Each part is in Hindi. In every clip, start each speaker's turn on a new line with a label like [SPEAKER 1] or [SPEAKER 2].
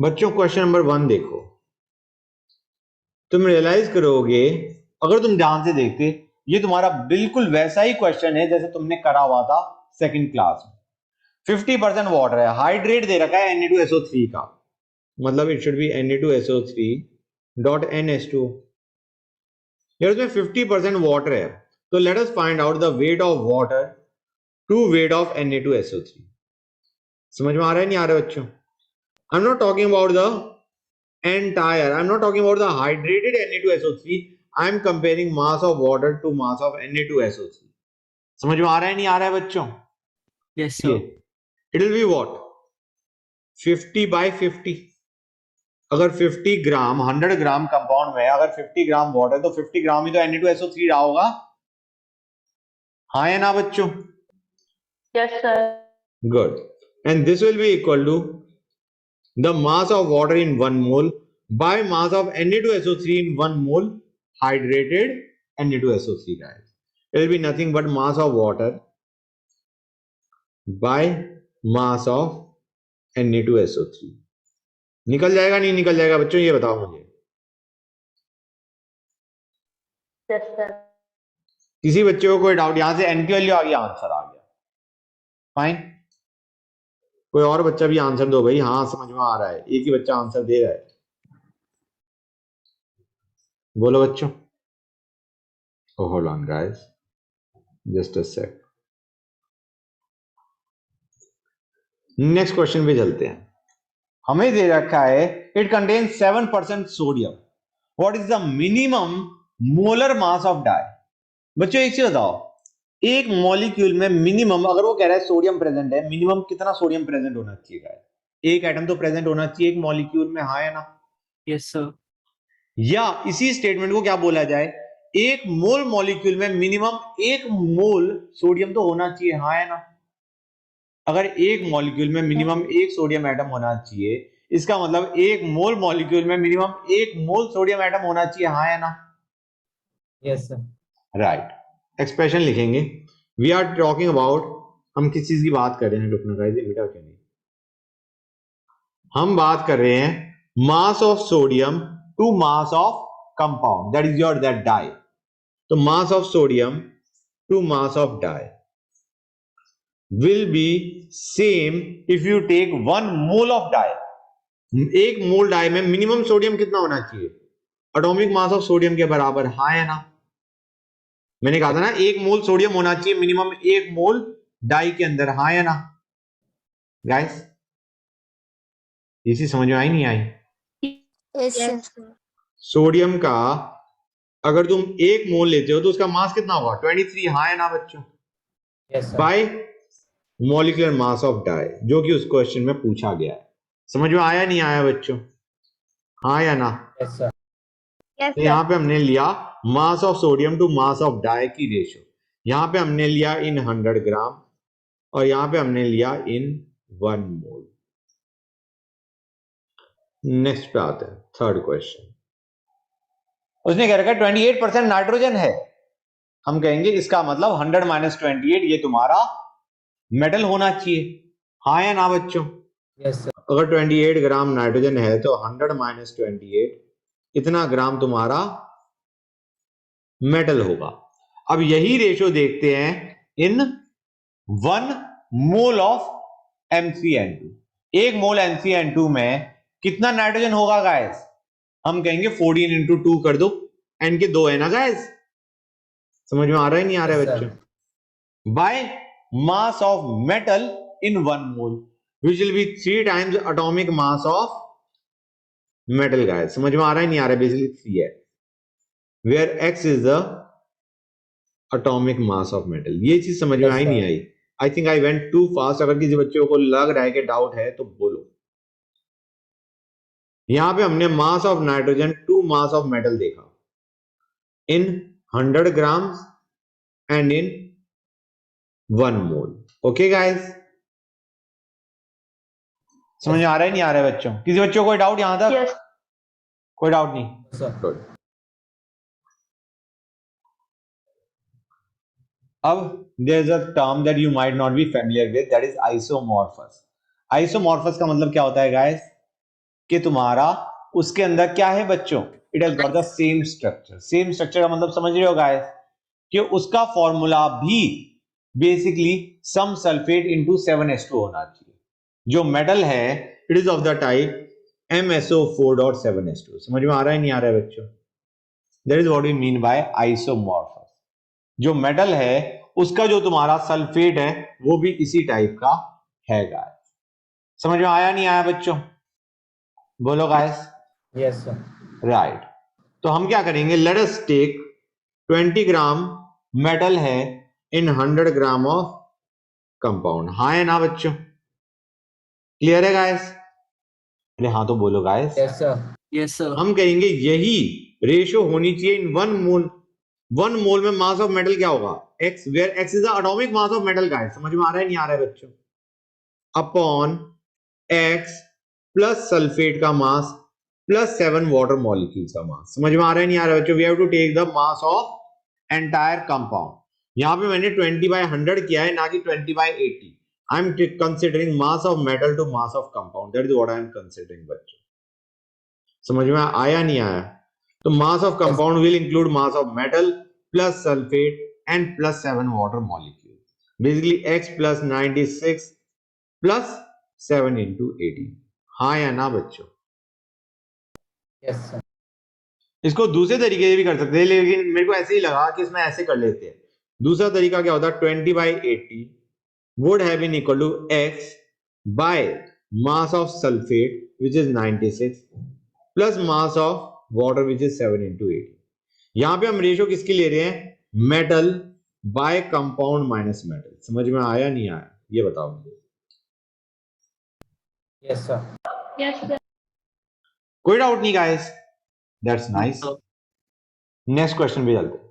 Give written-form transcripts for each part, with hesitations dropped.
[SPEAKER 1] बच्चों क्वेश्चन नंबर 1 देखो, तुम रियलाइज करोगे अगर तुम ध्यान से देखते, ये तुम्हारा बिल्कुल वैसा ही क्वेश्चन है जैसे तुमने करा हुआ था सेकंड क्लास में। 50% वाटर है, हाइड्रेट दे रखा है Na2SO3 का, मतलब it should be Na2SO3 dot NH2। यार इसमें 50% वाटर है, तो let us find out the weight of water to weight of Na2SO3। समझ में आ रहा है नहीं आ रहा है बच्चों? आई am not talking about the entire, I'm not talking about the hydrated Na2SO3, I'm comparing mass of water to mass of Na2SO3। समझ में आ रहा है नहीं आ रहा है बच्चों?
[SPEAKER 2] Yes, sir.
[SPEAKER 1] It will be what? 50 by 50। अगर 50 ग्राम 100 ग्राम कंपाउंड में अगर 50 ग्राम वाटर, तो 50 ग्राम ही तो Na2SO3 रहा होगा, हाँ या ना बच्चों?
[SPEAKER 3] Yes, sir.
[SPEAKER 1] Good. And this will be equal to the mass of water in 1 mole by mass of Na2SO3 in 1 mole hydrated Na2SO3, guys. It will be nothing but mass of water by mass of Na2SO3। निकल जाएगा नहीं निकल जाएगा बच्चों, ये बताओ मुझे।
[SPEAKER 3] Yes, sir.
[SPEAKER 1] किसी बच्चे को कोई डाउट? यहां से एन की वैल्यू आ गया, आंसर आ गया, फाइन। कोई और बच्चा भी आंसर दो भाई, हाँ समझ में आ रहा है, एक ही बच्चा आंसर दे रहा है, बोलो बच्चों। Oh, hold on guys, just a sec। Next question पे चलते हैं। हमें दे रखा है it contains 7% sodium, what is the minimum molar mass of dye. बच्चों एक चीज बताओ, एक मॉलिक्यूल में मिनिमम, अगर वो कह रहा है सोडियम प्रेजेंट है, मिनिमम कितना सोडियम प्रेजेंट होना चाहिए गाइस? एक एटम तो प्रेजेंट होना चाहिए एक मॉलिक्यूल में, हाँ या ना?
[SPEAKER 2] Yes, sir.
[SPEAKER 1] या इसी स्टेटमेंट को क्या बोला जाए, एक मोल मॉलिक्यूल में मिनिमम 1 मोल सोडियम तो होना चाहिए, हाँ या ना? अगर एक मॉलिक्यूल में मिनिमम 1 सोडियम एटम होना चाहिए, इसका मतलब एक मोल मॉलिक्यूल में मिनिमम 1 मोल सोडियम एटम होना चाहिए, हाँ या ना?
[SPEAKER 2] Yes, sir.
[SPEAKER 1] राइट। एक्सप्रेशन लिखेंगे, वी आर टॉकिंग अबाउट, हम किस चीज की बात कर रहे हैं? रुकना गाइस, ये मिटा क्यों नहीं? हम बात कर रहे हैं mass of sodium to mass of compound, that is your that dye. तो mass of sodium to mass of dye will be same if you take 1 mole of dye। एक मोल डाई में मिनिमम सोडियम कितना होना चाहिए? एटॉमिक मास ऑफ सोडियम के बराबर, हाँ या ना? मैंने कहा था ना 1 मोल सोडियम होना चाहिए मिनिमम 1 मोल डाई के अंदर, हाँ या ना गाइस? ये चीज समझ में आई नहीं आई?
[SPEAKER 3] Yes, sir.
[SPEAKER 1] सोडियम का अगर तुम 1 मोल लेते हो तो उसका मास कितना होगा? 23, हाँ या ना बच्चों?
[SPEAKER 2] Yes, sir.
[SPEAKER 1] By molecular mass of dye, जो कि उस क्वेश्चन में पूछा गया है। समझ में आया नहीं आया बच्चों? हाँ या ना?
[SPEAKER 2] Yes, sir.
[SPEAKER 3] Yes,
[SPEAKER 1] तो यहां
[SPEAKER 3] sir.
[SPEAKER 1] पे हमने लिया mass of sodium to mass of dye की रेशियो, यहां पे हमने लिया इन 100 ग्राम और यहां पे हमने लिया इन 1 मोल। नेक्स्ट पे आते हैं, थर्ड क्वेश्चन। उसने कह रखा 28% नाइट्रोजन है, हम कहेंगे इसका मतलब 100 माइनस 28 ये तुम्हारा मेटल होना चाहिए, हाँ या ना बच्चों?
[SPEAKER 2] Yes, sir.
[SPEAKER 1] अगर 28 ग्राम नाइट्रोजन है तो 100 माइनस 28 इतना ग्राम तुम्हारा मेटल होगा। अब यही रेशियो देखते हैं इन 1 mole of MCN2। 1 mole MCN2 में कितना नाइट्रोजन होगा गाइस? हम कहेंगे 14 इंटू 2 कर दो, एन के 2 है ना गाइस? समझ में आ रहा है नहीं आ रहा है
[SPEAKER 2] Yes, sir.
[SPEAKER 1] बच्चों? Bye mass of metal in 1 mole which will B 3 times atomic mass of metal guys. समझ में आ रहा है नहीं आ रहा है? बेसिकली 3 है, where x is the atomic mass of metal. ये चीज समझ में
[SPEAKER 2] Yes,
[SPEAKER 1] आई नहीं
[SPEAKER 2] sir.
[SPEAKER 1] I? I think I went too fast. अगर किसी बच्चों को लग रहा है कि डाउट है तो बोलो। यहां पे हमने mass of nitrogen to mass of metal देखा in 100 gram and in 1 mole. Okay guys, समझ में आ रहा है नहीं आ रहा है बच्चों? किसी बच्चों को कोई डाउट यहां तक?
[SPEAKER 3] Yes.
[SPEAKER 1] कोई डाउट नहीं?
[SPEAKER 2] Yes, sir.
[SPEAKER 1] Good. अब there's a term that you might not be familiar with, that is isomorphous। isomorphous का मतलब क्या होता है गाइस? कि तुम्हारा उसके अंदर क्या है बच्चों, it has got the same structure. Same structure का मतलब समझ रहे हो गाइस कि उसका फॉर्मूला भी basically some sulphate into 7s2 होना चाहिए। जो मेटल है it is of the type MsO4.7s2। समझ में आ रहा है नहीं आ रहा है बच्चों? That is what we mean by isomorphous. जो मेटल है उसका जो तुम्हारा सल्फेट है वो भी इसी टाइप का है गाइस। समझ में आया नहीं आया बच्चों? बोलो गाइस।
[SPEAKER 2] Yes, sir.
[SPEAKER 1] राइट। तो हम क्या करेंगे, लेट अस टेक 20 ग्राम मेटल है इन 100 ग्राम ऑफ कंपाउंड। हाँ है ना बच्चों? क्लियर है गाइस? अरे हाँ तो बोलो guys.
[SPEAKER 2] Yes, sir. Yes, sir.
[SPEAKER 1] हम कहेंगे यही रेशियो होनी चाहिए इन 1 मोल में मास ऑफ मेटल क्या होगा, x, where x is the atomic mass of metal guys. समझ में आ रहा है नहीं आ रहा है बच्चों? अपॉन x प्लस सल्फेट का मास प्लस 7 वाटर मॉलिक्यूल्स का मास। समझ में आ रहा है नहीं आ रहा है बच्चों? We have to take the mass of entire compound. यहां पे मैंने 20/100 किया है, ना कि 20/80। I am considering mass of metal to mass of compound, that is what I am considering बच्चों। समझ में आया नहीं आया? तो mass of compound will include mass of metal plus sulphate and plus 7 water molecule, basically x plus 96 plus 7 into 18। हाँ या ना बच्चों?
[SPEAKER 2] Yes, sir.
[SPEAKER 1] इसको दूसरे तरीके से भी कर सकते हैं, लेकिन मेरे को ऐसे ही लगा कि इसमें ऐसे कर लेते हैं। दूसरा तरीका क्या होता है, 20/80 would have been equal to x by mass of sulfate which is 96 plus mass of water which is 7 into 80। यहां पे हम रेशियो किसकी ले रहे हैं, metal by compound minus metal. समझ में आया नहीं आया ये बताओ मुझे?
[SPEAKER 2] Yes, sir.
[SPEAKER 3] Yes, sir.
[SPEAKER 1] कोई डाउट नहीं guys? That's nice.
[SPEAKER 2] sir.
[SPEAKER 1] Next question पे चलते हैं।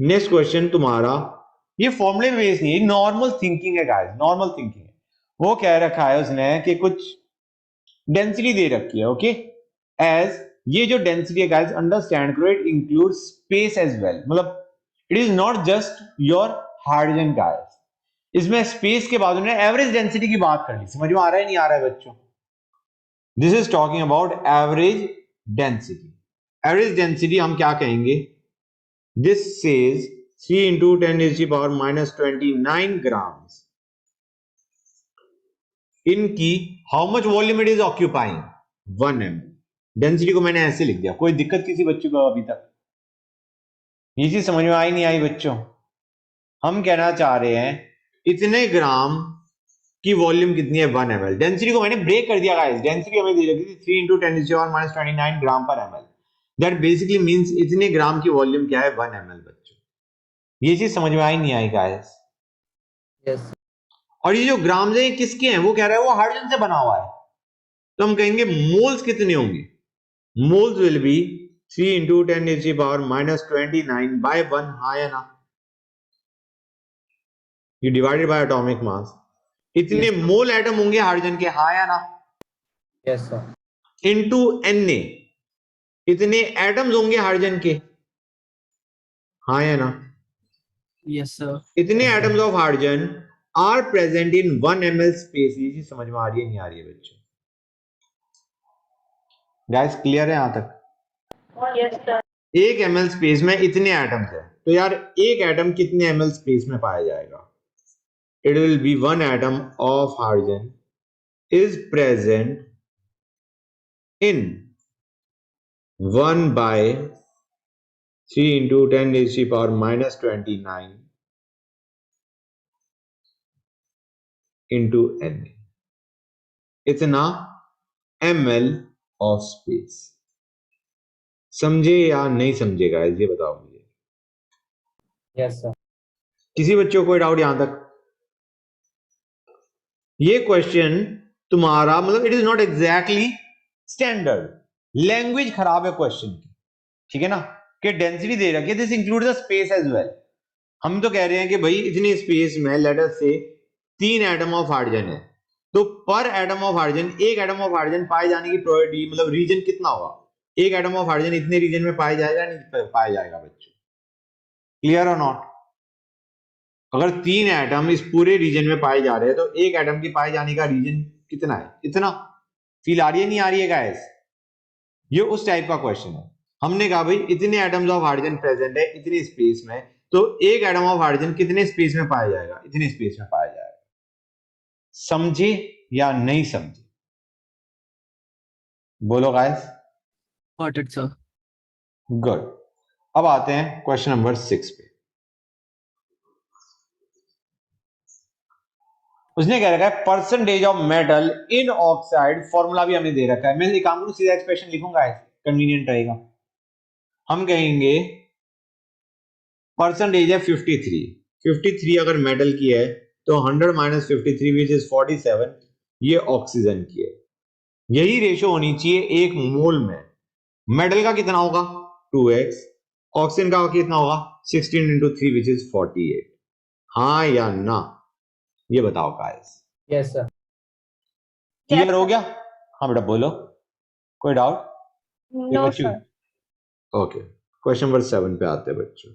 [SPEAKER 1] नेक्स्ट क्वेश्चन तुम्हारा ये फॉर्मूले बेस नहीं है, नॉर्मल थिंकिंग है गाइस, नॉर्मल थिंकिंग है। वो कह रखा है उसने कि कुछ डेंसिटी दे रखी है, ओके, एज ये जो डेंसिटी है गाइस अंडरस्टैंड करो it includes space as well. मतलब it is not just your hydrogen guys, इसमें स्पेस के बाद उन्होंने एवरेज डेंसिटी की बात कर ली। समझ में आ रहा है नहीं आ रहा है बच्चों? This is talking about average density. Average density हम क्या कहेंगे, this says 3 into 10 raised to the power minus 29 grams इनकी how much volume it is occupying 1 ml। Density को मैंने ऐसे लिख दिया। कोई दिक्कत किसी बच्चे को अभी तक? ये चीज समझ में आई नहीं आई बच्चों? हम कहना चाह रहे हैं इतने ग्राम की वॉल्यूम कितनी है 1 ml। डेंसिटी को मैंने ब्रेक कर दिया गाइस। डेंसिटी हमें दी रखी थी 3 into 10 raised to the power minus 29 ग्राम पर ml। दैट बेसिकली मींस इतने ग्राम की वॉल्यूम क्या है 1 ml बच्चों। ये चीज समझ में आई नहीं आई गाइस?
[SPEAKER 2] Yes, sir.
[SPEAKER 1] और ये जो ग्राम्स है ये किसके हैं, वो कह रहा है वो हाइड्रोजन से बना हुआ है। तो हम कहेंगे मोल्स कितने होंगे, moles will be 3 into 10 raised to the power minus 29 by 1। हाँ या ना? ये डिवाइडेड बाय एटॉमिक मास। इतने
[SPEAKER 2] Yes, sir.
[SPEAKER 1] मोल एटम होंगे हाइड्रोजन के। हाँ या ना?
[SPEAKER 2] Yes, sir.
[SPEAKER 1] इनटू Na इतने एटम्स होंगे हाइड्रोजन के। हाँ या ना?
[SPEAKER 2] Yes, sir.
[SPEAKER 1] इतने
[SPEAKER 2] Yes, sir.
[SPEAKER 1] Atoms of hydrogen are present in 1 ml space. ये चीज समझ में आ रही है नहीं आ रही है बच्चों? गाइस क्लियर है यहां तक?
[SPEAKER 3] Yes, sir.
[SPEAKER 1] 1 ml स्पेस में इतने एटम्स है, तो यार एक एटम कितने ml स्पेस में पाया जाएगा? It will be 1 atom of hydrogen is present in 1 by 3 into 10 raised to the power minus 29 into Na। इतना ml of space। समझे या नहीं समझे गाइस ये बताओ मुझे?
[SPEAKER 2] Yes, sir.
[SPEAKER 1] किसी बच्चों को कोई डाउट यहां तक? ये क्वेश्चन तुम्हारा मतलब it is not exactly standard, language खराब है क्वेश्चन की, ठीक है ना? कि डेंसिटी दे रखी है, this include the space as well. हम तो कह रहे हैं कि भाई इतनी स्पेस में लेट अस से 3 एटम ऑफ हाइड्रोजन है, तो पर एटम ऑफ हाइड्रोजन, एक एटम ऑफ हाइड्रोजन पाए जाने की प्रोबेबिलिटी मतलब रीजन कितना होगा? एक एटम ऑफ हाइड्रोजन इतने रीजन में पाया जाएगा नहीं पाया जाएगा बच्चों? क्लियर और नॉट? अगर 3 एटम इस पूरे रीजन में पाए जा रहे हैं तो एक एटम के पाए जाने का रीजन कितना है, इतना। फील आ रही है नहीं आ रही है गाइस? ये उस टाइप का क्वेश्चन है। हमने कहा भाई इतने एटम्स ऑफ हाइड्रोजन प्रेजेंट है इतनी स्पेस में, तो एक एटम ऑफ हाइड्रोजन कितने स्पेस में पाया जाएगा, इतने स्पेस में पाया जाएगा। समझे या नहीं समझे? बोलो guys.
[SPEAKER 2] Got it, sir.
[SPEAKER 1] Good. अब आते हैं क्वेश्चन नंबर 6 पे। उसने कह रखा है percentage of metal in oxide, formula भी हमें दे रखा है। मैं एक काम करूं सीधा एक्सप्रेशन लिखूंगा, कन्वीनियंट रहेगा। हम कहेंगे परसेंटेज है 53, 53 अगर मेटल की है तो 100 माइनस 53 विच इज 47, ये ऑक्सीजन की है। यही रेशो होनी चाहिए एक मोल में। मेटल का कितना होगा 2x, ऑक्सीजन का कितना होगा 16 इंटू 3 विच इज 48। हाँ या ना, ये बताओ guys.
[SPEAKER 2] Yes, sir.
[SPEAKER 1] Clear
[SPEAKER 3] Yes,
[SPEAKER 1] हो
[SPEAKER 3] sir.
[SPEAKER 1] गया? हाँ बेटा बोलो, कोई डाउट?
[SPEAKER 3] No,
[SPEAKER 1] बच्चों
[SPEAKER 3] sir.
[SPEAKER 1] ओके, क्वेश्चन नंबर 7 पे आते हैं बच्चों।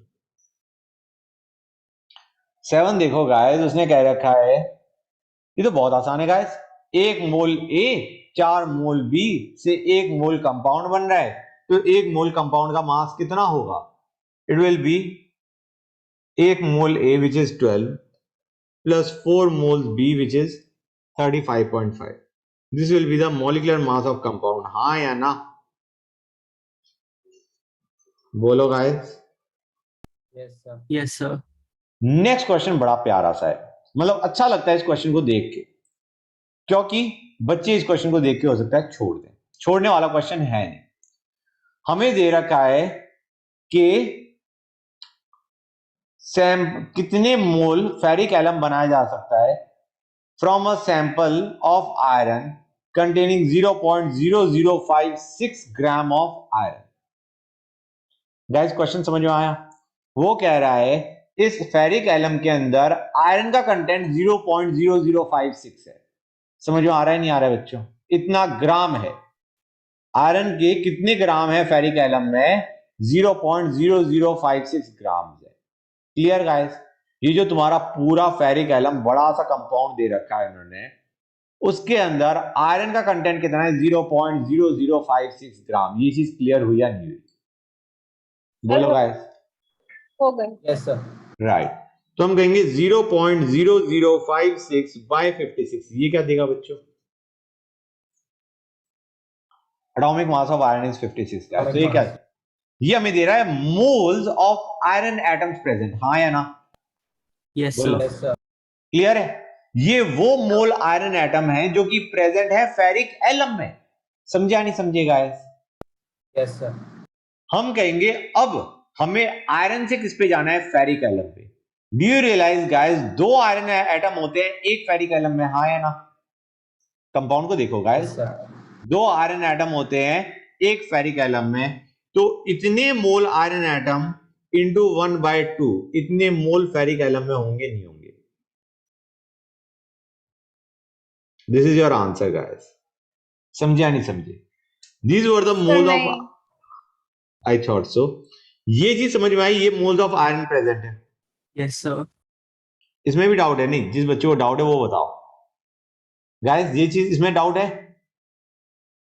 [SPEAKER 1] 7 देखो गाइस, उसने कह रखा है, ये तो बहुत आसान है गाइस, 1 मोल ए 4 मोल बी से 1 मोल कंपाउंड बन रहा है, तो 1 मोल कंपाउंड का मास कितना होगा? It will be 1 mole a which is 12 plus 4 mole b which is 35.5। This will be the molecular mass of compound. हाँ या ना, बोलो guys.
[SPEAKER 2] Yes, sir. Yes, sir.
[SPEAKER 1] Next question बड़ा प्यारा सा है, मतलब अच्छा लगता है इस क्वेश्चन को देख के, क्योंकि बच्चे इस क्वेश्चन को देख के हो सकता है छोड़ दें। छोड़ने वाला क्वेश्चन है नहीं। हमें दे रखा है कि कितने मोल फेरिक एलम बनाया जा सकता है from a sample of iron containing 0.0056 gram of iron. Guys question समझ में आया? वो कह रहा है इस फेरिक एलम के अंदर आयरन का कंटेंट 0.0056 है। समझ में आ रहा है नहीं आ रहा है बच्चों? इतना ग्राम है। आयरन के कितने ग्राम है फेरिक एलम में? 0.0056 ग्राम है। Clear guys? ये जो तुम्हारा पूरा फेरिक एलम बड़ा सा कंपाउंड दे रखा है इन्होंने, उसके अंदर आयरन का कंटेंट कितना है? 0.0056 ग्राम। ये चीज क्लियर हुई या नहीं हुई? बोलो गाइस।
[SPEAKER 3] हो गए।
[SPEAKER 2] Yes, sir.
[SPEAKER 1] राइट, तो हम कहेंगे 0.0056 बाय 56। ये क्या देगा बच्चों? Atomic mass of iron is 56 का। तो ये क्या है? ये हमें दे रहा है moles of iron atoms present. हाँ या ना?
[SPEAKER 2] Yes, sir.
[SPEAKER 1] बोलो।
[SPEAKER 2] Yes, sir.
[SPEAKER 1] क्लियर है? ये वो मोल आयरन एटम है जो कि प्रेजेंट है फेरिक एलम में। समझे या नहीं समझे गाइस?
[SPEAKER 2] Yes, sir.
[SPEAKER 1] हम कहेंगे अब हमें आयरन से किस पे जाना है? फेरिक एलम पे। Do you realise guys, 2 iron atom होते हैं एक फेरिक एलम में। हाँ या ना? कंपाउंड को देखो guys,
[SPEAKER 2] Yes, sir.
[SPEAKER 1] 2 iron atom होते हैं एक फेरिक एलम में, तो इतने मोल आयरन एटम इंटू 1/2 इतने मोल फेरिक एलम में होंगे नहीं होंगे? This is your answer guys. समझे या नहीं समझे? These were the moles of,
[SPEAKER 3] नहीं।
[SPEAKER 1] I thought so. ये चीज समझ में आई? ये मोल्स ऑफ आयरन प्रेजेंट है।
[SPEAKER 2] Yes, sir.
[SPEAKER 1] इसमें भी डाउट है? नहीं, जिस बच्चे को डाउट है वो बताओ गाइस। ये चीज इसमें डाउट है?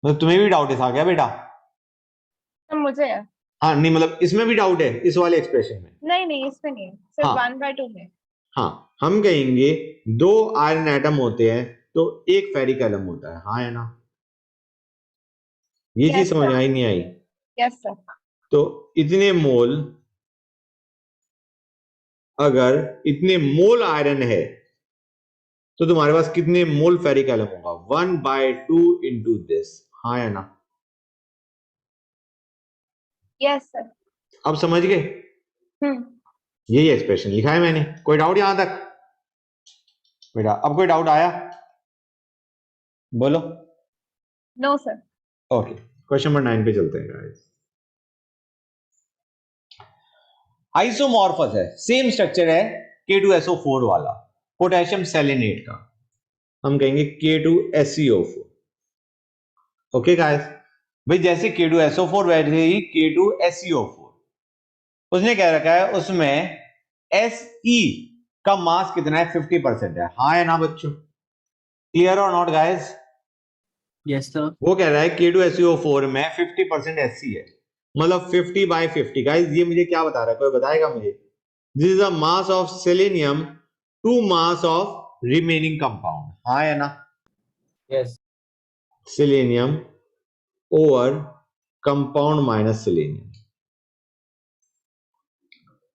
[SPEAKER 1] मतलब तुम्हें भी डाउट है था क्या बेटा?
[SPEAKER 3] तो मुझे है।
[SPEAKER 1] हाँ नहीं, मतलब इसमें भी डाउट है इस वाले एक्सप्रेशन में?
[SPEAKER 3] नहीं नहीं, इसमें नहीं, सिर्फ
[SPEAKER 1] हाँ
[SPEAKER 3] 1/2 में।
[SPEAKER 1] हाँ, हम कहेंगे 2 आयरन एटम होते हैं तो एक फेरिक एलम होता है। हाँ या ना? ये चीज
[SPEAKER 3] यस
[SPEAKER 1] समझ
[SPEAKER 3] सर।
[SPEAKER 1] आई नहीं आई?
[SPEAKER 3] Yes sir.
[SPEAKER 1] तो इतने मोल, अगर इतने मोल आयरन है तो तुम्हारे पास कितने मोल फेरिक एलम होगा? 1/2 इंटू दिस। हाँ या ना?
[SPEAKER 3] Yes sir.
[SPEAKER 1] अब समझ गए? यही एक्सप्रेशन लिखा है मैंने। कोई डाउट यहां तक बेटा? अब कोई डाउट आया? बोलो।
[SPEAKER 3] No sir.
[SPEAKER 1] Okay, question number 9 पे चलते हैं गाइस। आइसोमॉर्फस है, सेम स्ट्रक्चर है K2SO4 वाला, पोटेशियम सेलेनेट का। हम कहेंगे K2SeO4। ओके गाइस, भाई जैसे K2SO4 वैसे ही K2SeO4। उसने कह रखा है उसमें Se का मास कितना है? 50% है। हाँ या ना बच्चों? क्लियर और नॉट गाइस?
[SPEAKER 2] Yes, sir.
[SPEAKER 1] वो कह रहा है K2SiO4 में 50% Sc है, मतलब 50/50। गाइस ये मुझे क्या बता रहा है, कोई बताएगा मुझे? This is the mass of selenium to mass of remaining compound, हाँ या ना?
[SPEAKER 2] Yes.
[SPEAKER 1] Selenium over compound minus selenium,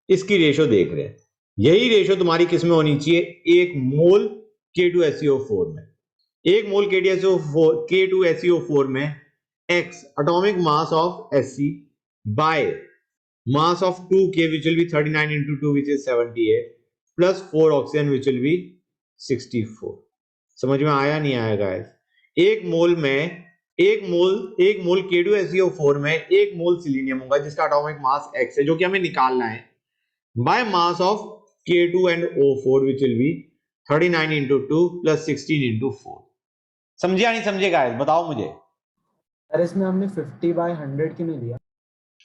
[SPEAKER 1] इसकी रेशो देख रहे हैं। यही रेशो तुम्हारी किस में होनी चाहिए? 1 मोल K2SiO4 में। 1 मोल K2SiO4 में x atomic mass of Sc by mass of 2K which will be 39 into 2 which is 78 plus 4 oxygen which will be 64। समझ में आया नहीं आया गाइस? एक मोल K2SiO4 में 1 मोल सिलीनियम होगा जिसका एटॉमिक मास x है, जो कि हमें निकालना है, bye mass of K2 and O4 which will be 39 into 2 plus 16 into 4। समझे या नहीं समझे गाइस? बताओ मुझे।
[SPEAKER 2] सर इसमें हमने 50/100 क्यों नहीं दिया?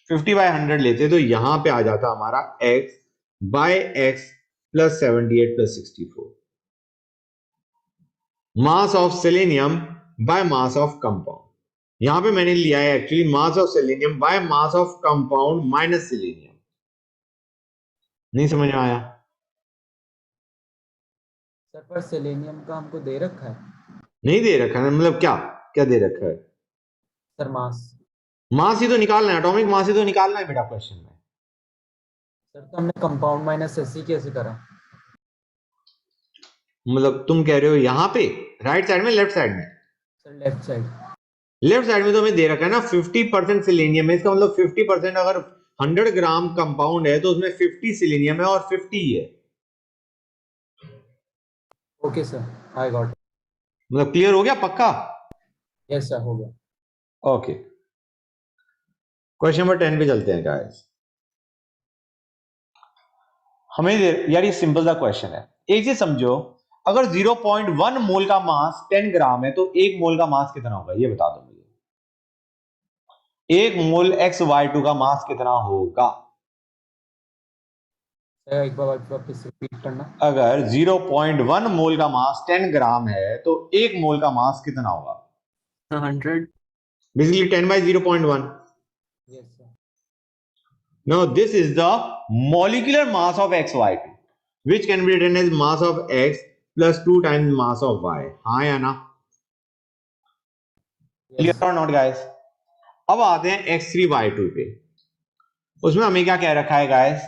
[SPEAKER 1] 50/100 लेते तो यहां पे आ जाता हमारा x by x plus 78 plus 64, mass of selenium by mass of compound. यहां पे मैंने लिया है actually mass of selenium by mass of compound minus selenium. नहीं समझ में आया?
[SPEAKER 2] सर पर सेलेनियम का हमको दे रखा है।
[SPEAKER 1] नहीं दे रखा है, मतलब क्या क्या दे रखा है?
[SPEAKER 2] सर मास।
[SPEAKER 1] मास ही तो निकालना है, एटॉमिक मास ही तो निकालना है बेटा क्वेश्चन में।
[SPEAKER 2] सर तो हमने कंपाउंड माइनस Sc कैसे करा?
[SPEAKER 1] मतलब तुम कह रहे हो यहां पे राइट साइड में, लेफ्ट साइड में?
[SPEAKER 2] Sir left side.
[SPEAKER 1] Left side में तो हमें दे रखा है ना 50% सिलेनियम है, इसका मतलब 50% अगर 100 ग्राम कंपाउंड है तो उसमें 50 सिलेनियम है और 50 ही है।
[SPEAKER 2] Okay sir, I got.
[SPEAKER 1] मतलब क्लियर हो गया? पक्का?
[SPEAKER 2] यस सर, हो गया।
[SPEAKER 1] ओके, क्वेश्चन नंबर 10 पे चलते हैं गाइस। हमें यार ये सिंपल सा क्वेश्चन है, एक चीज समझो, अगर 0.1 मोल का मास 10 ग्राम है तो 1 मोल का मास कितना होगा ये बता दो मुझे। 1 मोल XY2 का मास कितना होगा?
[SPEAKER 2] सर एक बार वापस रिपीट करना।
[SPEAKER 1] अगर 0.1 मोल का मास 10 ग्राम है तो 1 मोल का मास कितना होगा?
[SPEAKER 2] 100।
[SPEAKER 1] Basically 10/0.1।
[SPEAKER 2] Yes sir.
[SPEAKER 1] Now this is the molecular mass of XY2 which can be written as mass of X plus 2 times mass of Y, हाँ या ना? Clear or not guys? अब आते हैं X3Y2 पे। उसमें हमें क्या कह रखा है गाइस?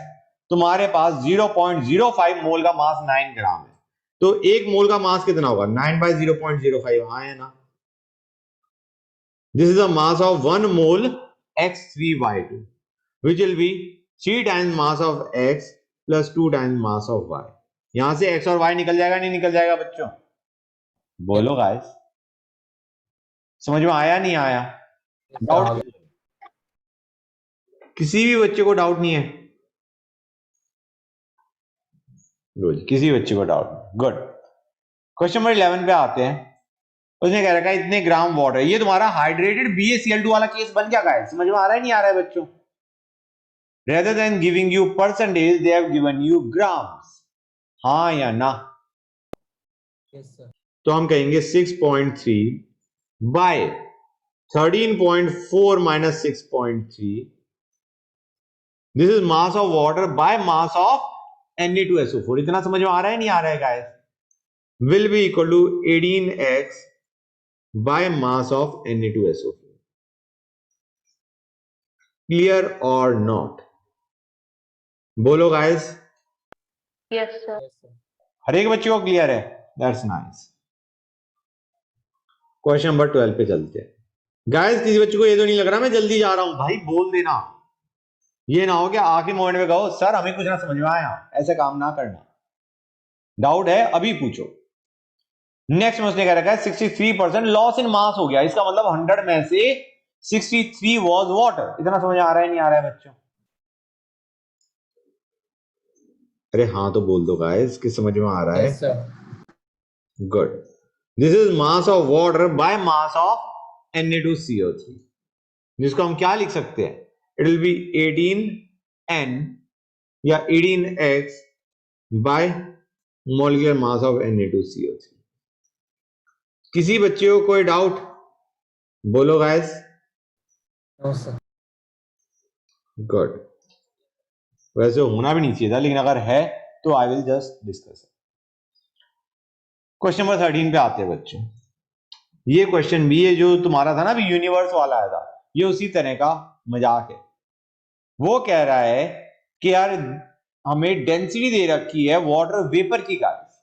[SPEAKER 1] तुम्हारे पास 0.05 मोल का मास 9 ग्राम है, तो 1 मोल का मास कितना होगा? 9/0.05, हाँ है ना? This is the mass of 1 mole X3Y2 which will be 3 times mass of X plus 2 times mass of Y। यहां से X और Y निकल जाएगा नहीं निकल जाएगा बच्चों? बोलो गाइस, समझ में आया नहीं आया? डाउट? किसी भी बच्चे को डाउट नहीं है? गुड, किसी बच्चे को डाउट नहीं। गुड, क्वेश्चन नंबर 11 पे आते हैं। उसने कह रखा है इतने ग्राम वाटर, ये तुम्हारा हाइड्रेटेड BaCl2 वाला केस बन क्या गाइस? समझ में आ रहा है नहीं आ रहा है बच्चों? Rather than giving you percentage, they have given you grams, हाँ या ना?
[SPEAKER 2] Yes sir.
[SPEAKER 1] तो हम कहेंगे 6.3 by 13.4 minus 6.3, this is mass of water by mass of Na2SO4। इतना समझ में आ रहा है नहीं आ रहा है guys? Will be equal to 18x by mass of Na2SO4। Clear और नॉट? बोलो guys.
[SPEAKER 3] Yes, sir.
[SPEAKER 2] Yes sir.
[SPEAKER 1] हर एक बच्चे को क्लियर है? That's nice. क्वेश्चन नंबर 12 पे चलते हैं गाइस। किसी बच्चे को ये तो नहीं लग रहा मैं जल्दी जा रहा हूं? भाई बोल देना, ये ना हो कि आखिरी मोमेंट में कहो सर हमें कुछ ना समझ में आया। ऐसे काम ना करना, डाउट है अभी पूछो। नेक्स्ट में उसने कह रखा है 63% लॉस इन मास हो गया, इसका मतलब 100 में से 63 वाज वाटर। इतना समझ आ रहा है नहीं आ रहा है बच्चों? अरे हाँ तो बोल दो गाइस कि समझ में आ रहा है।
[SPEAKER 2] Yes sir.
[SPEAKER 1] Good, this is mass of water by mass of Na2CO3, जिसको हम क्या लिख सकते हैं? इट विल बी 18N या 18X bye molecular mass of Na2CO3। किसी बच्चे को कोई डाउट? बोलो गाइस।
[SPEAKER 2] No sir.
[SPEAKER 1] गुड। वैसे होना भी नहीं चाहिए था, लेकिन अगर है तो I will just discuss. Question number 13 पे आते हैं बच्चों। ये क्वेश्चन भी है जो तुम्हारा था ना अभी यूनिवर्स वाला आया था, ये उसी तरह का मजाक है। वो कह रहा है कि यार हमें डेंसिटी दे रखी है वाटर वेपर की गाइस।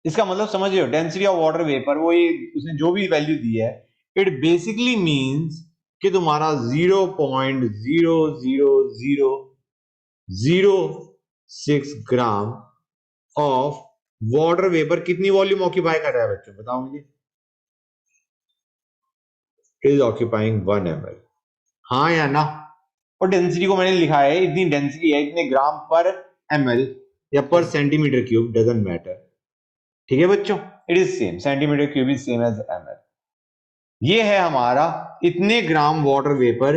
[SPEAKER 1] इसका मतलब समझ रहे हो, डेंसिटी ऑफ वाटर वेपर, वो ये उसने जो भी वैल्यू दी है, इट बेसिकली मींस कि तुम्हारा 0.00006 ग्राम ऑफ वाटर वेपर कितनी वॉल्यूम ऑक्यूपाई कर रहा है बच्चों, बताओ मुझे। इज ऑक्यूपाइंग 1 ml, हाँ या ना। और डेंसिटी को मैंने लिखा है, इतनी डेंसिटी है, इतने ग्राम पर ml या पर सेंटीमीटर क्यूब, डजंट मैटर। ठीक है बच्चों, it is same, centimetre cube is same as ml। ये है हमारा इतने ग्राम वाटर वेपर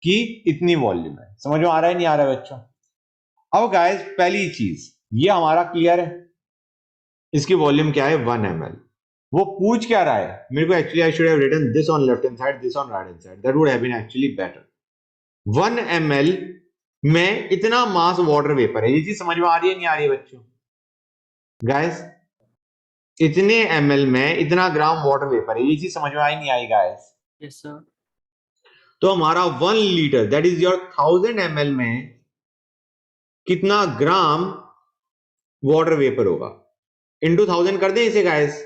[SPEAKER 1] की इतनी वॉल्यूम है। समझ में आ रहा है नहीं आ रहा है बच्चों? अब गाइस पहली चीज ये हमारा क्लियर है, इसकी वॉल्यूम क्या है 1 ml। वो पूछ क्या रहा है मेरे को, actually I should have written this on left hand side, this on right hand side, that would have been actually better. 1 ml में इतना मास वाटर वेपर है, ये चीज समझ में आ रही है नहीं आ रही है बच्चों? गाइस इतने ml में इतना ग्राम वाटर वेपर है, ये चीज समझ में आई नहीं आई गाइस?
[SPEAKER 2] Yes sir.
[SPEAKER 1] तो हमारा 1 litre that is your 1000 ml में कितना ग्राम वाटर वेपर होगा, इनटू 1000 कर दें इसे गाइस।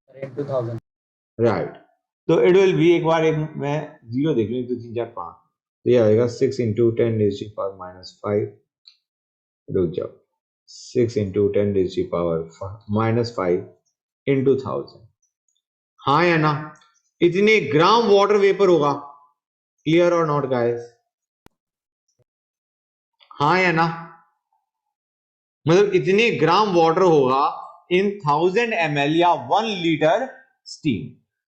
[SPEAKER 2] into 1000।
[SPEAKER 1] राइट, तो इट विल बी, एक बार एक मैं जीरो देख लूं, 1 2 3 4 5, तो ये आएगा 6 इंटू 10 रेज़ टू पावर -5, रुक जाओ, 6 into 10 raise to power -5 into 1000, हाँ या ना? इतने ग्राम वाटर वेपर होगा, क्लियर और नॉट गाइस? हाँ या ना? मतलब इतने ग्राम वाटर होगा इन 1000 ml या 1 लीटर स्टीम।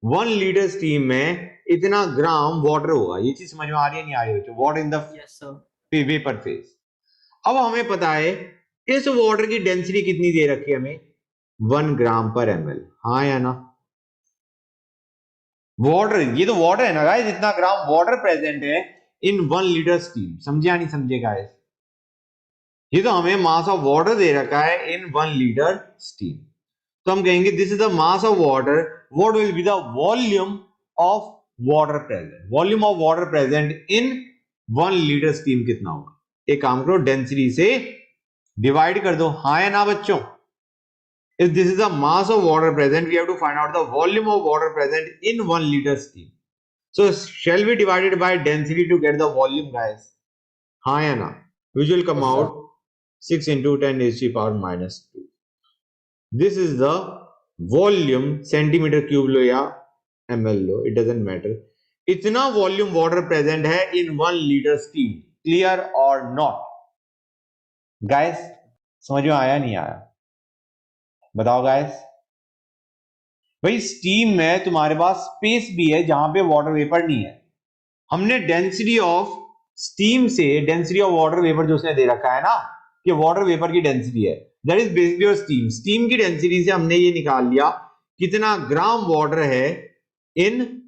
[SPEAKER 1] 1 लीटर स्टीम में इतना ग्राम वाटर होगा, ये चीज समझ में आ रही है नहीं आ रही बच्चों? Water in the
[SPEAKER 2] yes sir.
[SPEAKER 1] Vapour phase. अब हमें पता है इस वाटर की डेंसिटी कितनी दे रखी है हमें, 1 ग्राम पर ml, हाँ या ना? वाटर, ये तो वाटर है ना गाइस, इतना ग्राम वाटर प्रेजेंट है इन 1 लीटर स्टीम, समझे या नहीं समझे गाइस? ये तो हमें मास ऑफ वाटर दे रखा है इन 1 लीटर स्टीम, तो हम कहेंगे this is the mass of water, what will be the volume of water present, volume of water present in 1 litre steam कितना होगा? एक काम करो, डेंसिटी से डिवाइड कर दो, हाँ या ना बच्चों? if this is the mass of water present, we have to find out the volume of water present in 1 liter steam, so shall we divide it by density to get the volume guys, हाँ या ना? which will come
[SPEAKER 2] Yes, sir.
[SPEAKER 1] out 6 into 10 raised to the power -2. This is the volume, centimeter cube लो या ml low, it doesn't matter, इतना वॉल्यूम वाटर प्रेजेंट है इन 1 लीटर स्टीम, क्लियर और नॉट गाइस? समझ में आया नहीं आया बताओ गाइस? भाई स्टीम में तुम्हारे पास स्पेस भी है जहां पे वाटर वेपर नहीं है। हमने डेंसिटी ऑफ स्टीम से डेंसिटी ऑफ वाटर वेपर जो उसने दे रखा है ना, कि वाटर वेपर की डेंसिटी है, that is basically your steam. Steam की डेंसिटी से हमने ये निकाल लिया कितना ग्राम वाटर है in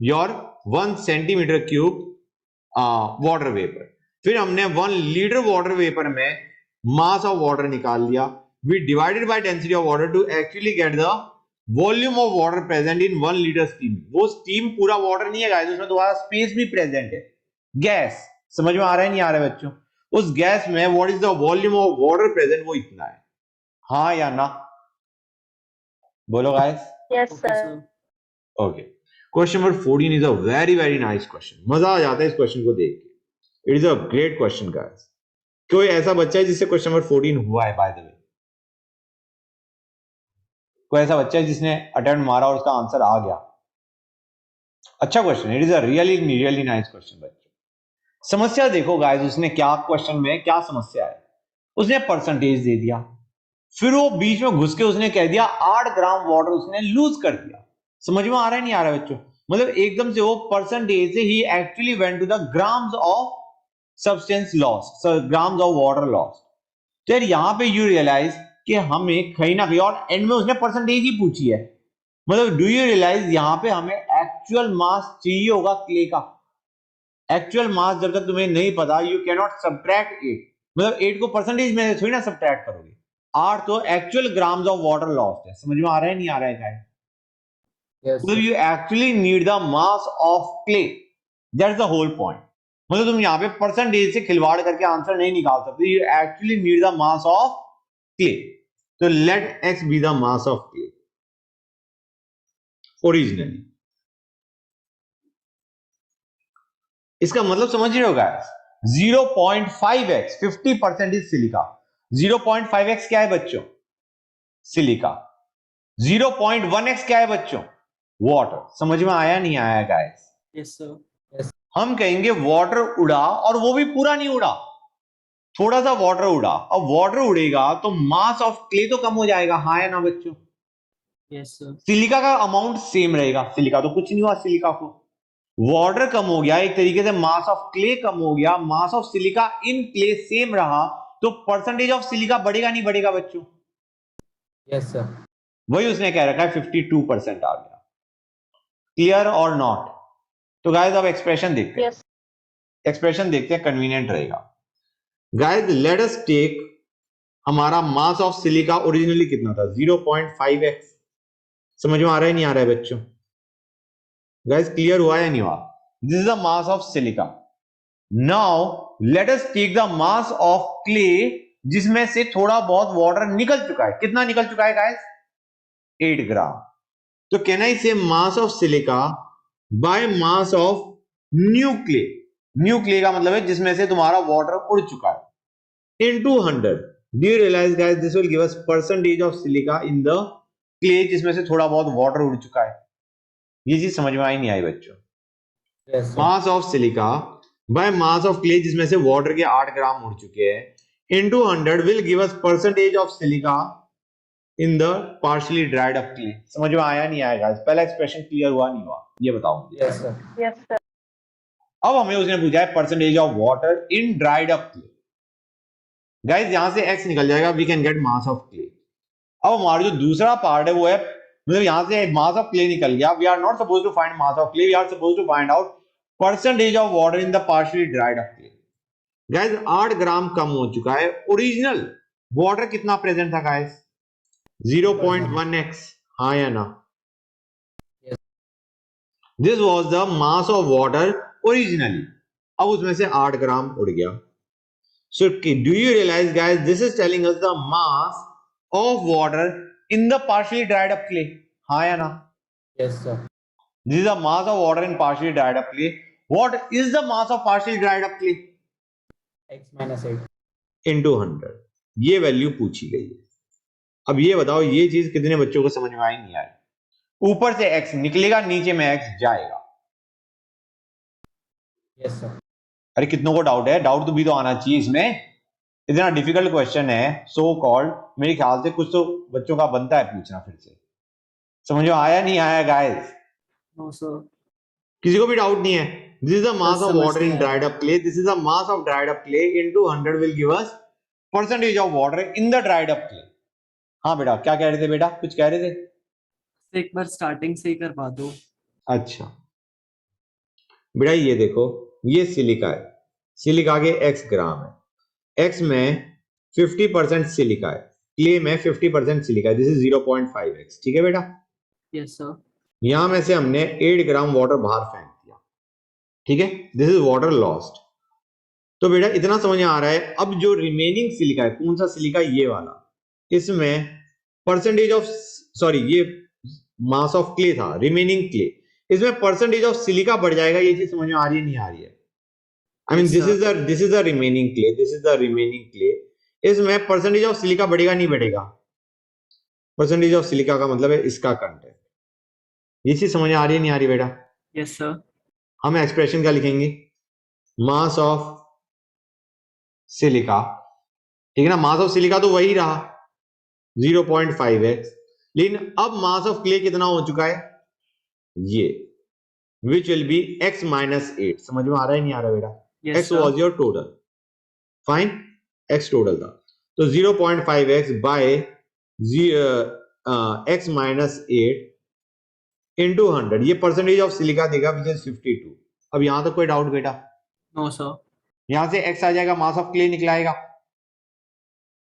[SPEAKER 1] your 1 centimetre cube water vapour. फिर हमने 1 लीटर वाटर वेपर में मास ऑफ वाटर निकाल लिया, we divided by density of water to actually get the volume of water present in 1 litre steam. वो स्टीम पूरा वाटर नहीं है गाइस, उसमें तुम्हारा स्पेस भी प्रेजेंट है, गैस। समझ में आ रहा है नहीं आ रहा है बच्चों? उस गैस में what is the volume of water present, वो इतना है, हाँ या ना? बोलो guys.
[SPEAKER 3] Yes,
[SPEAKER 2] Okay,
[SPEAKER 3] sir.
[SPEAKER 2] sir.
[SPEAKER 1] Okay, question number 14 is a very very nice question, मजा आ जाता है इस क्वेश्चन को देख के, it is a great question guys. कोई ऐसा बच्चा है जिससे क्वेश्चन नंबर 14 हुआ है बाय द वे? कोई ऐसा बच्चा है जिसने अटेम्प्ट मारा और उसका आंसर आ गया? अच्छा question, it is a really really nice question बच्चों। समस्या देखो गाइस, उसने क्या क्वेश्चन में क्या समस्या है, उसने परसेंटेज दे दिया, फिर वो बीच में घुस के उसने कह दिया 8 ग्राम वाटर उसने लूज कर दिया। समझ में आ रहा है नहीं आ रहा है बच्चों? मतलब एकदम से वो परसेंटेज से ही actually went to the grams of substance loss, grams of water loss. तो यार यहां पे यू रियलाइज कि हमें कहीं ना कहीं, और एंड में उसने परसेंटेज ही पूछी है, मतलब डू यू रियलाइज यहां पे हमें एक्चुअल मास चाहिए होगा क्ले का। एक्चुअल मास जब तक तुम्हें नहीं पता यू कैन नॉट सब्ट्रैक्ट 8, मतलब 8 को परसेंटेज में थोड़ी ना सब्ट्रैक्ट करोगे। 8 तो actual grams of water lost है। समझ में आ रहा है नहीं आ रहा है गाइस?
[SPEAKER 2] Yes,
[SPEAKER 1] मतलब
[SPEAKER 2] sir.
[SPEAKER 1] You actually need the mass of clay, that's the whole point. मतलब तुम यहाँ पे परसेंटेज से खिलवाड़ करके आंसर नहीं निकाल सकते, you actually need the mass of clay. तो let x be the mass of clay originally. इसका मतलब समझ रहे हो guys? 0.5x 50% is silica. 0.5x क्या है बच्चों? सिलिका। 0.1x क्या है बच्चों? वाटर। समझ में आया नहीं आया गाइस?
[SPEAKER 2] Yes, sir. Yes.
[SPEAKER 1] हम कहेंगे वाटर उड़ा, और वो भी पूरा नहीं उड़ा, थोड़ा सा वाटर उड़ा। अब वाटर उड़ेगा तो मास ऑफ क्ले तो कम हो जाएगा, हाँ या ना बच्चों?
[SPEAKER 2] Yes, sir.
[SPEAKER 1] सिलिका का अमाउंट सेम रहेगा, सिलिका तो कुछ नहीं हुआ सिलिका को। वाटर कम हो गया, एक तरीके से मास ऑफ क्ले कम हो गया, मास of silica in clay same रहा, तो परसेंटेज ऑफ सिलिका बढ़ेगा नहीं बढ़ेगा बच्चों?
[SPEAKER 2] Yes, sir.
[SPEAKER 1] वही उसने कह रखा है 52% आ गया। क्लियर और नॉट? तो गाइस अब एक्सप्रेशन देखते हैं।
[SPEAKER 3] Yes.
[SPEAKER 1] एक्सप्रेशन देखते हैं, कन्वीनियंट रहेगा। गाइस लेट अस टेक हमारा मास ऑफ सिलिका ओरिजिनली कितना था? 0.5x। समझ में आ रहा है नहीं आ रहा है बच्चों? गाइस क्लियर हुआ या नहीं हुआ? This is the mass of silica. Now let us take the mass of clay, जिसमें से थोड़ा बहुत वाटर निकल चुका है। कितना निकल चुका है गाइस? 8 ग्राम। तो कैन आई से मास of silica bye mass of new clay. New clay का मतलब है जिसमें से तुम्हारा वाटर उड़ चुका है, into 100। Do you realise guys this will give us percentage of silica in the clay जिसमें से थोड़ा बहुत वाटर उड़ चुका है। ये चीज समझ में आई नहीं आई बच्चों?
[SPEAKER 2] Yes, sir.
[SPEAKER 1] Mass of silica bye mass of clay जिसमें से वाटर के 8 ग्राम उड़ चुके हैं into 100 will give us percentage of silica in the partially dried up clay. समझ में आया नहीं आएगा? पहला एक्सप्रेशन क्लियर हुआ नहीं हुआ? ये बताओ मुझे।
[SPEAKER 2] Yes, sir.
[SPEAKER 3] Yes, sir.
[SPEAKER 1] अब हमें उसने पूछा है percentage of water in dried up clay. Guys यहां से x निकल जाएगा, we can get mass of clay. अब हमारा जो दूसरा पार्ट है वो है, मतलब यहां से मास ऑफ क्ले निकल गया। We are not suppose to find mass of clay, we are suppose to find out percentage of water in the partially dried up clay. Guys 8 gram कम हो चुका है। ओरिजिनल वाटर कितना प्रेजेंट था गाइस? 0.1x, हाँ या ना?
[SPEAKER 2] Yes.
[SPEAKER 1] This was the mass of water originally. अब उसमें से 8 ग्राम उड़ गया। So do you realize guys this is telling us the mass of water in the partially dried up clay? हाँ या ना?
[SPEAKER 2] Yes, sir.
[SPEAKER 1] This is the mass of water in partially dried up clay. What is the mass of partially dried up clay?
[SPEAKER 2] X minus 8.
[SPEAKER 1] Into 100. ये वैल्यू पूछी गई है। अब ये बताओ ये चीज कितने बच्चों को समझ में आई नहीं आई? ऊपर से x निकलेगा, नीचे में x जाएगा।
[SPEAKER 2] Yes, sir.
[SPEAKER 1] अरे कितनों को डाउट है? डाउट तो भी तो आना चाहिए इसमें। इतना डिफिकल्ट क्वेश्चन है सो कॉल्ड, मेरे ख्याल से कुछ तो बच्चों का बनता है पूछना फिर से। समझ में आया नहीं आया गाइस?
[SPEAKER 2] No, sir.
[SPEAKER 1] किसी को भी डाउट नहीं है? This is the mass of
[SPEAKER 2] समझ
[SPEAKER 1] वाटर इन
[SPEAKER 2] में आया।
[SPEAKER 1] Dried up clay, this is the mass of dried up clay into 100 will give us percentage of water in the dried up clay. हाँ बेटा क्या कह रहे थे? बेटा कुछ कह रहे थे?
[SPEAKER 2] एक बार स्टार्टिंग से ही करवा दो।
[SPEAKER 1] अच्छा बेटा ये देखो, ये सिलिका है, सिलिका के x ग्राम है, x में 50% सिलिका है, क्ले में 50% सिलिका है, दिस इज 0.5x। ठीक है बेटा?
[SPEAKER 2] Yes sir.
[SPEAKER 1] यहां में से हमने 8 ग्राम वाटर बाहर फेंक दिया। ठीक है, दिस इज वाटर लॉस्ट। तो बेटा इतना समझ में आ रहा है। अब जो रिमेनिंग सिलिका है, कौन सा सिलिका? ये वाला, इसमें परसेंटेज ऑफ, सॉरी ये मास ऑफ क्ले था, रिमेनिंग क्ले, इसमें परसेंटेज ऑफ सिलिका बढ़ जाएगा। ये चीज समझ में आ रही है नहीं आ रही है? I mean this is the remaining clay, this is the remaining clay, इसमें परसेंटेज ऑफ सिलिका बढ़ेगा नहीं बढ़ेगा? परसेंटेज ऑफ सिलिका का मतलब है इसका कंटेंट। ये चीज समझ में आ रही है नहीं आ रही बेटा?
[SPEAKER 2] Yes sir.
[SPEAKER 1] हम एक्सप्रेशन क्या लिखेंगे? मास ऑफ सिलिका, ठीक है ना? मास ऑफ सिलिका तो वही रहा 0.5x, लेकिन अब मास ऑफ क्ले कितना हो चुका है? ये विच विल बी x माइनस 8। समझ में आ रहा है नहीं आ रहा बेटा?
[SPEAKER 2] Yes,
[SPEAKER 1] x was your total, fine, x total था, तो 0.5x bye x minus 8 into 100, ये परसेंटेज ऑफ सिलिका देगा विच इज 52। अब यहां तक कोई डाउट बेटा?
[SPEAKER 2] No sir.
[SPEAKER 1] यहां से x आ जाएगा, मास ऑफ क्ले निकलाएगा।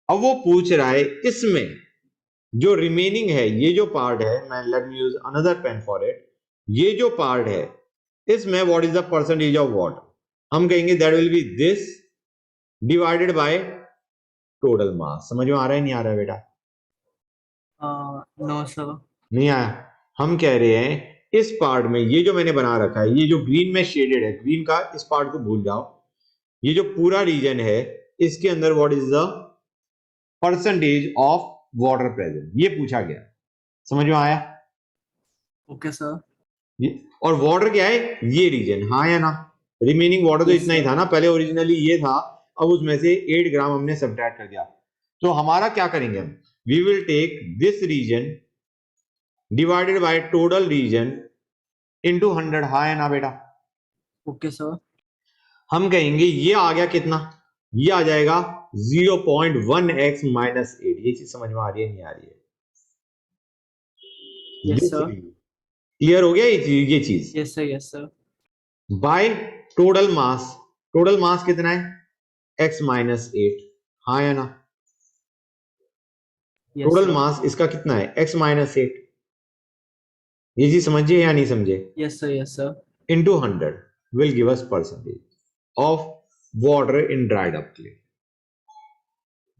[SPEAKER 1] अब वो पूछ रहा है इसमें जो रिमेनिंग है, ये जो पार्ट है, मैं let me use another pen for it, ये जो पार्ट है इसमें what is the percentage of water, हम कहेंगे that will be this divided by total mass. समझ में आ रहा है नहीं आ रहा है बेटा?
[SPEAKER 2] No sir.
[SPEAKER 1] नहीं आया? हम कह रहे हैं इस पार्ट में ये जो मैंने बना रखा है, ये जो ग्रीन में शेडेड है, ग्रीन का इस पार्ट को भूल जाओ, ये जो पूरा रीजन है इसके अंदर what is the percentage of water present, ये पूछा गया। समझ में आया?
[SPEAKER 2] Okay sir.
[SPEAKER 1] और वाटर क्या है? ये रीजन, हाँ या ना? रिमेनिंग वाटर तो
[SPEAKER 2] Yes,
[SPEAKER 1] इतना ही
[SPEAKER 2] sir.
[SPEAKER 1] था ना, पहले ओरिजिनली ये था, अब उसमें से 8 ग्राम हमने सब्ट्रैक्ट कर दिया। तो हमारा क्या करेंगे हम? We will take this region divided by total region into 100, हाँ या ना बेटा?
[SPEAKER 2] Okay sir.
[SPEAKER 1] हम कहेंगे ये आ गया कितना? ये आ जाएगा 0.1x माइनस 8। ये चीज समझ में आ रही है नहीं आ रही है?
[SPEAKER 2] Yes sir.
[SPEAKER 1] क्लियर हो गया ये चीज?
[SPEAKER 2] Yes sir. Yes sir.
[SPEAKER 1] Bye total मास कितना है? x माइनस 8, हाँ या ना?
[SPEAKER 2] Yes
[SPEAKER 1] total
[SPEAKER 2] sir.
[SPEAKER 1] मास इसका कितना है? x minus 8। ये चीज समझिए या नहीं समझे?
[SPEAKER 2] Yes sir. Yes sir.
[SPEAKER 1] Into 100 will give us percentage of water in dried up clay।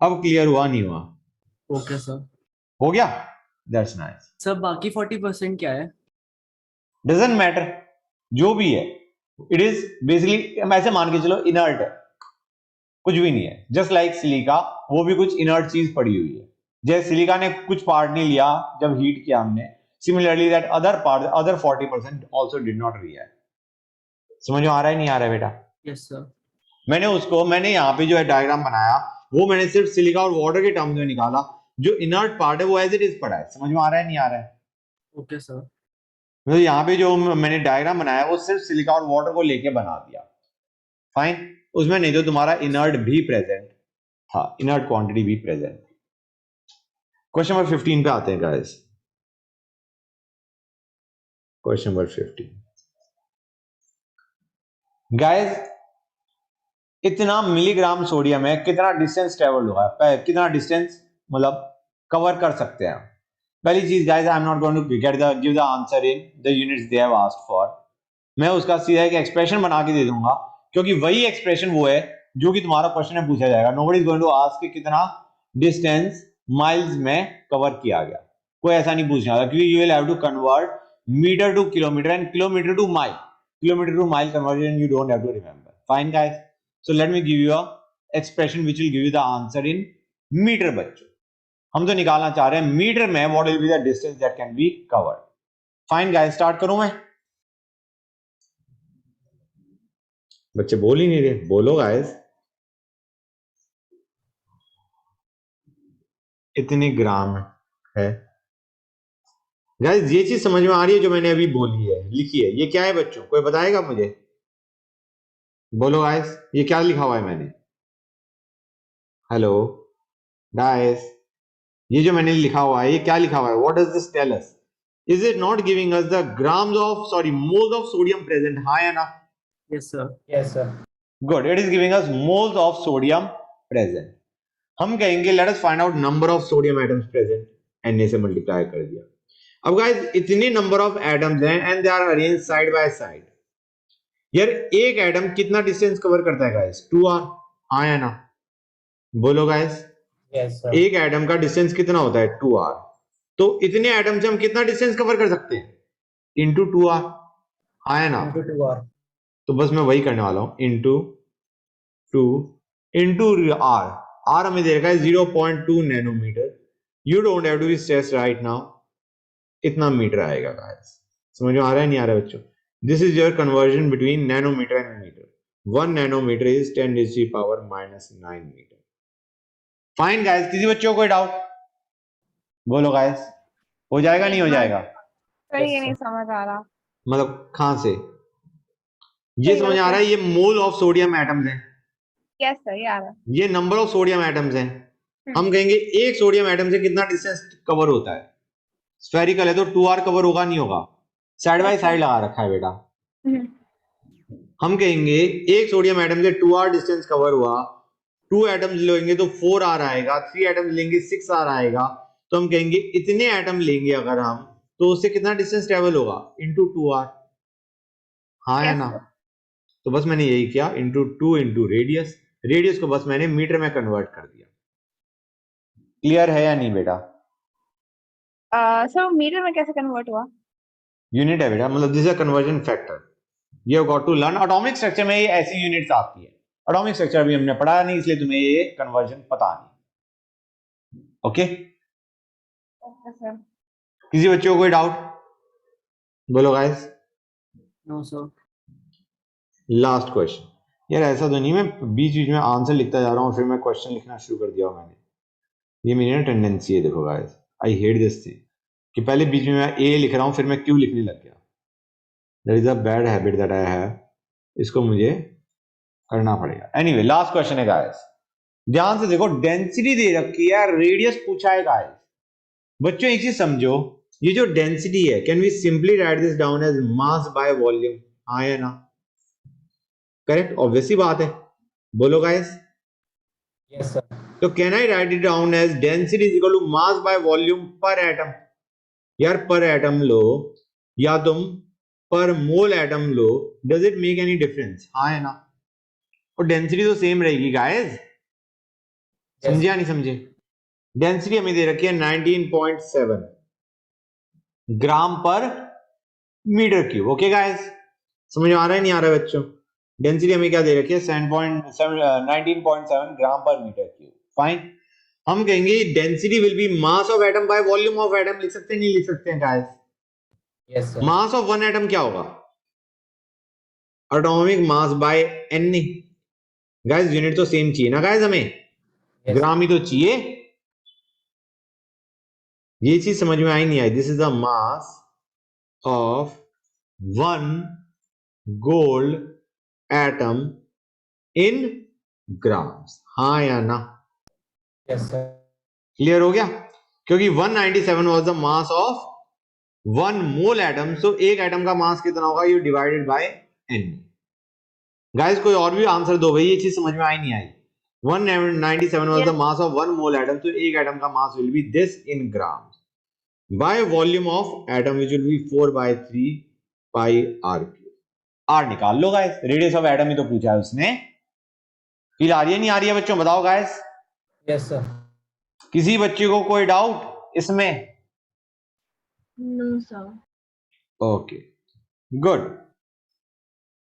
[SPEAKER 1] अब क्लियर हुआ नहीं हुआ?
[SPEAKER 2] Okay sir.
[SPEAKER 1] हो गया? That's nice.
[SPEAKER 2] सर बाकी 40% क्या है?
[SPEAKER 1] डजंट मैटर, जो भी है इट इज बेसिकली, ऐसे मान के चलो इनर्ट है, कुछ भी नहीं है। जस्ट लाइक सिलिका, वो भी कुछ इनर्ट चीज पड़ी हुई है। जैसे सिलिका ने कुछ पार्ट नहीं लिया जब हीट किया हमने, similarly that other part, other 40% also did not react. समझ में आ रहा है नहीं आ रहा है बेटा?
[SPEAKER 2] Yes sir.
[SPEAKER 1] मैंने यहाँ पे जो है डायग्राम बनाया, वो मैंने सिर्फ सिलिका और वाटर के टर्म्स में निकाला। जो इनर्ट पार्ट है वो एज इट इज पड़ा है। समझ में आ रहा है नहीं आ रहा है?
[SPEAKER 2] Okay sir.
[SPEAKER 1] तो यहाँ पे जो मैंने डायग्राम बनाया वो सिर्फ सिलिका और वाटर को लेके बना दिया। फाइन, उसमें नहीं तो तुम्हारा इनर्ट भी प्रेजेंट था, इनर्ट क्वांटिटी भी प्रेजेंट। क्वेश्चन नंबर 15 पे आते हैं गाइस। क्वेश्चन नंबर 15 गाइस, इतना मिलीग्राम सोडियम है, कितना डिस्टेंस ट्रेवल हुआ है, कितना डिस्टेंस मतलब कवर कर सकते हैं? पहली चीज guys, I am not going to get the give the answer in the units they have asked for. मैं उसका सीधा एक एक्सप्रेशन बना के दे दूंगा, क्योंकि वही एक्सप्रेशन वो है जो कि तुम्हारा क्वेश्चन में पूछा जाएगा। Nobody is going to ask कि कितना डिस्टेंस माइल्स में कवर किया गया, कोई ऐसा नहीं पूछने वाला, क्योंकि you will have to convert metre to kilometre and kilometre to mile. Kilometre to mile conversion you don't have to remember. Fine guys, so let me give you a expression which will give you the answer in meter बच्चों। हम तो निकालना चाह रहे हैं मीटर में what will be the distance that can be covered। Fine guys, start करूं मैं? बच्चे बोल ही नहीं रहे, बोलो गाइस। इतने ग्राम है गाइस, ये चीज समझ में आ रही है जो मैंने अभी बोली है, लिखी है? ये क्या है बच्चों, कोई बताएगा मुझे? बोलो गाइस, ये क्या लिखा हुआ है मैंने? हेलो गाइस, ये जो मैंने लिखा हुआ है ये क्या लिखा हुआ है? What does this tell us? Is it not giving us the grams of moles of sodium present, हाँ या ना?
[SPEAKER 2] Yes sir.
[SPEAKER 4] Yes, sir.
[SPEAKER 1] Good, it is giving us moles of sodium present. हम कहेंगे let us find out number of sodium atoms present, Na से मल्टीप्लाई कर दिया। अब गाइस इतने नंबर ऑफ एटम्स हैं and they are arranged side by side. यार एक एटम कितना डिस्टेंस कवर करता है गाइस? 2r, हाँ या ना? बोलो गाइस,
[SPEAKER 4] Yes, sir.
[SPEAKER 1] एक एटम का डिस्टेंस कितना होता है? 2r। तो इतने एटम से हम कितना डिस्टेंस कवर कर सकते हैं? इंटू 2r, हाँ या ना?
[SPEAKER 4] Into 2R.
[SPEAKER 1] तो बस मैं वही करने वाला हूं, इंटू 2 इंटू r। r हमें दे रखा है 0.2 nanometre. You don't have to be stressed right now, इतना मीटर आएगा गाइस। समझ में आ रहा है नहीं आ रहा है बच्चों? This is your conversion between nanometre and metre. 1 nanometre is 10⁻⁻⁹ metre. Fine guys, किसी बच्चों को कोई डाउट? बोलो गाइस, हो जाएगा नहीं हो जाएगा?
[SPEAKER 3] सर ये नहीं समझ आ रहा।
[SPEAKER 1] मतलब कहां से ये समझ आ रहा है? ये मोल ऑफ सोडियम एटम्स हैं,
[SPEAKER 3] यस सर ये आ रहा है।
[SPEAKER 1] ये नंबर ऑफ सोडियम एटम्स हैं। हम कहेंगे एक सोडियम एटम से कितना डिस्टेंस कवर होता है? स्फेरिकल है तो 2r कवर होगा नहीं होगा? साइड बाय साइड लगा रखा है बेटा। हम कहेंगे एक सोडियम एटम से 2r डिस्टेंस कवर हुआ, 2 एटम्स लेंगे तो 4r आएगा, 3 एटम्स लेंगे 6r आएगा। तो हम कहेंगे इतने एटम लेंगे अगर हम, तो उससे कितना डिस्टेंस ट्रेवल होगा, इंटू 2r। हाँ है
[SPEAKER 3] Yes,
[SPEAKER 1] ना?
[SPEAKER 3] sir.
[SPEAKER 1] तो बस मैंने यही किया, इंटू 2 इंटू रेडियस, रेडियस को बस मैंने मीटर में कन्वर्ट कर दिया। क्लियर है या नहीं बेटा?
[SPEAKER 3] सर मीटर में कैसे कन्वर्ट हुआ?
[SPEAKER 1] यूनिट है बेटा, मतलब this is a conversion factor. You have got to learn. Atomic structure में ये ऐसी यूनिट्स आती है। एटॉमिक स्ट्रक्चर भी हमने पढ़ा नहीं, इसलिए तुम्हें ये कन्वर्जन पता नहीं। Okay,
[SPEAKER 3] Okay, sir.
[SPEAKER 1] किसी बच्चे को कोई डाउट? बोलो guys.
[SPEAKER 2] No sir.
[SPEAKER 1] Last question. यार ऐसा तो नहीं मैं बीच बीच में आंसर लिखता जा रहा हूँ फिर मैं क्वेश्चन लिखना शुरू कर दिया मैंने, ये मेरी ना टेंडेंसी है। देखो guys, I hate this thing कि पहले बीच में मैं ए लिख रहा हूँ फिर मैं क्यू लिखने लग गया। That is a bad habit that I have, इसको मुझे करना पड़ेगा। एनीवे, लास्ट क्वेश्चन है गाइस, ध्यान से देखो। डेंसिटी दे रखी है, रेडियस पूछा है गाइस। बच्चों एक चीज समझो, ये जो डेंसिटी है, can we simply write this down as mass by volume? हाँ या ना? करेक्ट, ऑब्वियस सी बात है। बोलो गाइस।
[SPEAKER 2] Yes sir.
[SPEAKER 1] तो can I write it down as density is equal to mass by volume per atom? यार पर एटम लो या तुम पर मोल एटम लो, does it make any difference? हाँ है ना? और डेंसिटी तो सेम रहेगी गाइस, समझे या नहीं समझे? डेंसिटी हमें दे रखी है 19.7 ग्राम पर मीटर क्यूब। ओके गाइस, समझ में आ रहा है नहीं आ रहा है बच्चों? डेंसिटी हमें क्या दे रखी है, 19.7 ग्राम पर मीटर क्यूब। फाइन। हम कहेंगे density will be mass of atom by volume of atom. लिख सकते हैं नहीं लिख सकते हैं guys?
[SPEAKER 2] Yes sir.
[SPEAKER 1] Mass of one atom क्या होगा, atomic mass by N. Guys unit तो सेम चाहिए ना गाइस, हमें ग्राम ही तो चाहिए। ये चीज समझ में आई नहीं आई? This is the mass of one gold atom in grams. हाँ या ना?
[SPEAKER 2] Yes sir.
[SPEAKER 1] क्लियर हो गया? क्योंकि 197 was the mass of one mole atom, so एक एटम का मास कितना होगा, you divided by N. Guys कोई और भी आंसर दो भाई, ये चीज समझ में आई नहीं आई? 197 was the
[SPEAKER 3] Yes.
[SPEAKER 1] Mass of one mole atom, तो एक एटम का mass will be this in grams by volume of atom which will be 4/3 pi r cube. R निकाल लो गाइस, रेडियस ऑफ एटम ही तो पूछा है उसने। फील आ रही है नहीं आ रही है बच्चों, बताओ गाइस।
[SPEAKER 2] Yes sir.
[SPEAKER 1] किसी बच्चे को कोई डाउट इसमें?
[SPEAKER 3] No, sir.
[SPEAKER 1] Okay, good.